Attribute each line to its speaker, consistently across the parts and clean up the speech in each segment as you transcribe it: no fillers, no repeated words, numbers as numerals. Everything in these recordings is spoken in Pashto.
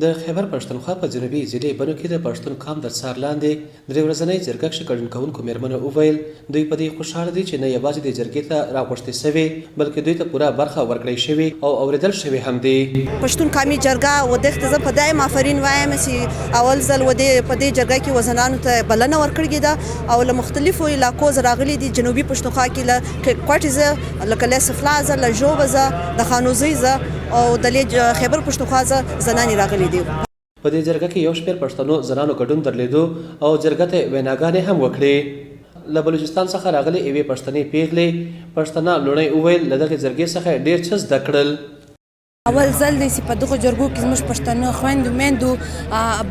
Speaker 1: د خیبر پښتونخوا په جنوبي ضلع بنو کې د پښتون قام تر څار لاندې درې ورځنۍ جرګه کښې ګډون کوونکو مېرمنو وویل دوی په دې خوشحاله دي چې نه یوازې د جرګې ته راغوښتې سوې بلکې دوی ته پوره برخه ورکړی شوې او اورېدل شوې هم دي.
Speaker 2: پښتون قامي جرګه و دغه زه په دایم آفرین وایم چې اول ځل په دې جرګه کې وزنانو ته بلنه ورکړې ده او له مختلفو علاقو راغلي دي. جنوبي پښتونخوا کې له کوټې لکه له سفلا له ژوبه د خانوزۍ او د خیبر پښتونخوا زنانې راغلي دي.
Speaker 1: په دې جرګه کې یو شمېر پښتنو زنانو ګډون درلودو او جرګه ته ویناګانې هم وکړې. له بلوچستان څخه راغلې یوې پښتنې پیغلې پښتنه لوڼۍ وویل له دغې جرګې څخه ډېر څه زده کړل.
Speaker 3: اول ځل دی چې په دغو جرګو کې زموږ پښتنو خویندو میندو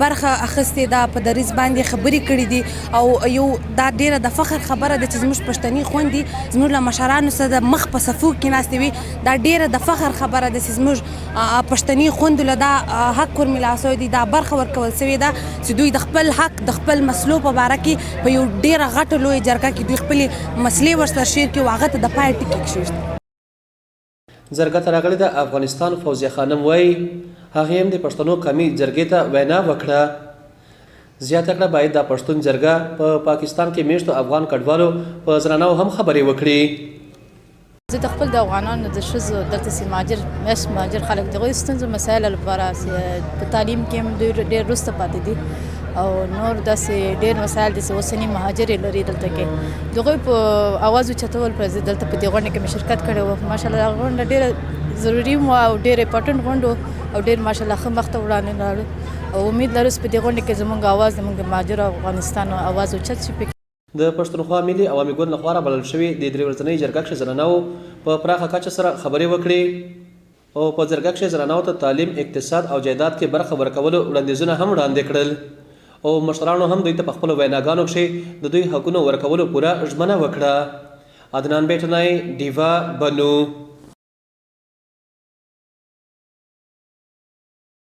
Speaker 3: برخه اخیستې ده، په دریځ باندې خبرې کړې دي او یو دا ډېره د فخر خبره ده چې زموږ پښتني خویندې زموږ له مشرانو سره د مخ په صفو کې ناستې وي. دا ډېره د فخر خبره ده چې زموږ پښتني خویندو له دا حق ورمیلاو شوی دی، دا برخه ورکول شوې ده چې دوی د خپل حق د خپل مسلو په باره کې په یو ډېره غټه لویه جرګه کې دوی خپلې مسلې ورسره شیر کړي او هغه ته د پای ټکي کېږدي.
Speaker 1: جرګه ته راغلې د افغانستان فوزیه خانم وایي هغې هم د پښتنو قومي جرګې ته وینا وکړه. زیاته کړه باید د پښتون جرګه په پاکستان کې میشتو افغان کډوالو په زنانو هم خبرې وکړي.
Speaker 4: زه د خپل د افغانانو د ښځو دلته چې مهاجر خلک د هغوی ستونزو مسایلو لپاره په تعلیم کې هم دوی ډېر وروسته پاتې دي او نور داسې ډېر مسایل دي چې اوسني مهاجرې لري دلته کې. د هغوی په اواز اوچتول پر ضد دلته په دې غونډه کې مې شرکت کړی و. ماشاءالله هغه غونډه ډېره ضروري وه او ډېر امپارټنټ غونډه او ډېر ماشاءالله ښه مخته وړاندې لاړو او امید لرو چې په دې غونډه کې زموږ اواز زموږ د مهاجرو افغانستان اواز اوچت شي.
Speaker 1: د پښتونخوا ملي عوامي ګوند لخوا رابلل شوې د درې ورځنۍ جرګه کښې زنانو په پراخه کچه سره خبرې وکړې او په جرګه کښې زنانو ته تعلیم، اقتصاد او جایداد کې برخه ورکولو وړاندیزونه هم وړاندې کړل او مشرانو هم دوی ته په خپلو ویناګانو کښې د دوی حقونو ورکولو پوره ژمنه وکړه. عدنان بیټنای، ډیوا، بنو.